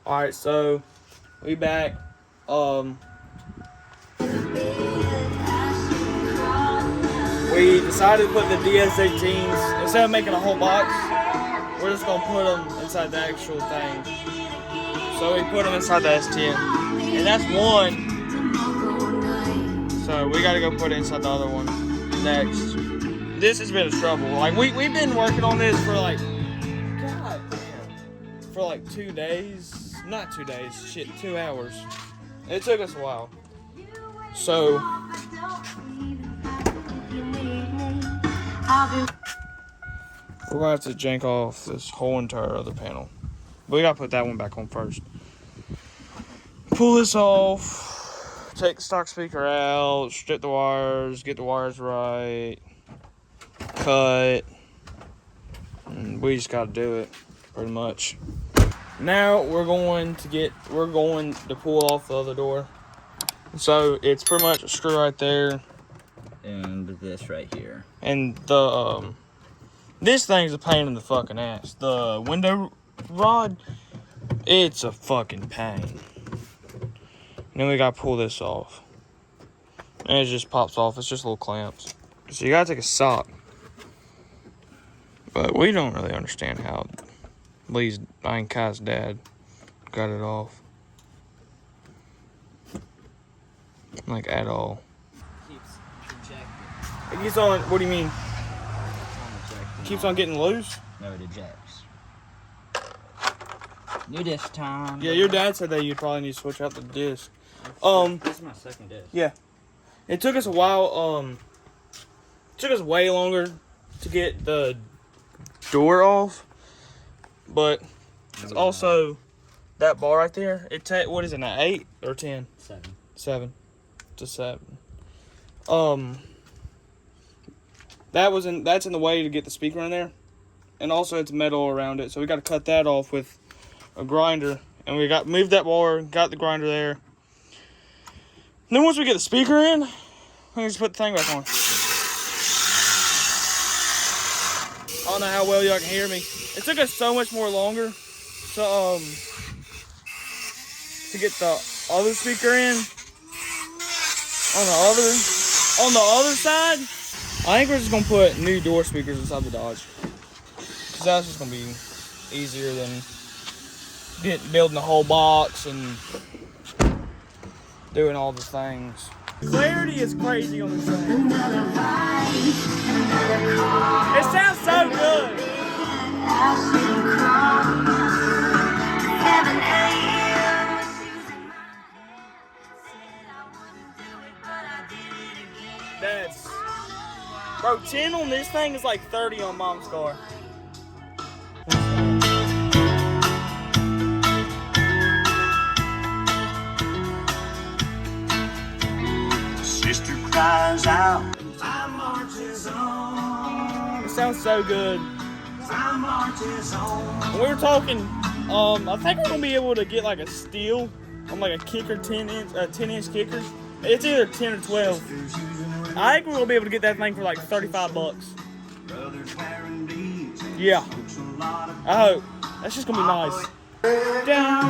Alright, so we back. We decided to put the DS18s, instead of making a whole box, we're just gonna put them inside the actual thing. So we put them inside the S10. And that's one. So we gotta go put it inside the other one next. This has been a trouble. Like we've been working on this for like, God damn, for like 2 days. Not 2 days, shit, 2 hours. It took us a while. So we're gonna have to jank off this whole entire other panel. But we gotta put that one back on first. Pull this off, take the stock speaker out, strip the wires, get the wires right, cut, and we just gotta do it, pretty much. Now we're going to pull off the other door. So it's pretty much a screw right there. And this right here. And the, this thing's a pain in the fucking ass. The window rod, it's a fucking pain. And then we gotta pull this off. And it just pops off, it's just little clamps. So you gotta take a sock. But we don't really understand how Kai's dad got it off. Like, at all. Keeps ejecting. It keeps on, what do you mean? Keeps on getting loose? No, it ejects. New disc time. Yeah, your dad said that you'd probably need to switch out the disc. This is my second disc. Yeah. It took us a while, it took us way longer to get the door off. But it's also that bar right there. What is it now? 8 or 10? 7. 7. It's a 7. That's in the way to get the speaker in there, and also it's metal around it. So we got to cut that off with a grinder, and we moved that bar, got the grinder there. And then once we get the speaker in, we can just put the thing back on. I don't know how well y'all can hear me. It took us so much more longer to get the other speaker in on the other side. I think we're just gonna put new door speakers inside the Dodge, cause that's just gonna be easier than building the whole box and doing all the things. Clarity is crazy on this thing. It sounds so good. Bro, 10 on this thing is like 30 on Mom's car. Sister cries out, time marches on. It sounds so good. Time marches on. We were talking, I think we're gonna be able to get like a steel on like a kicker, 10-inch kicker. It's either 10 or 12. I think we're gonna be able to get that thing for like $35. Yeah. I hope. That's just gonna be nice. Down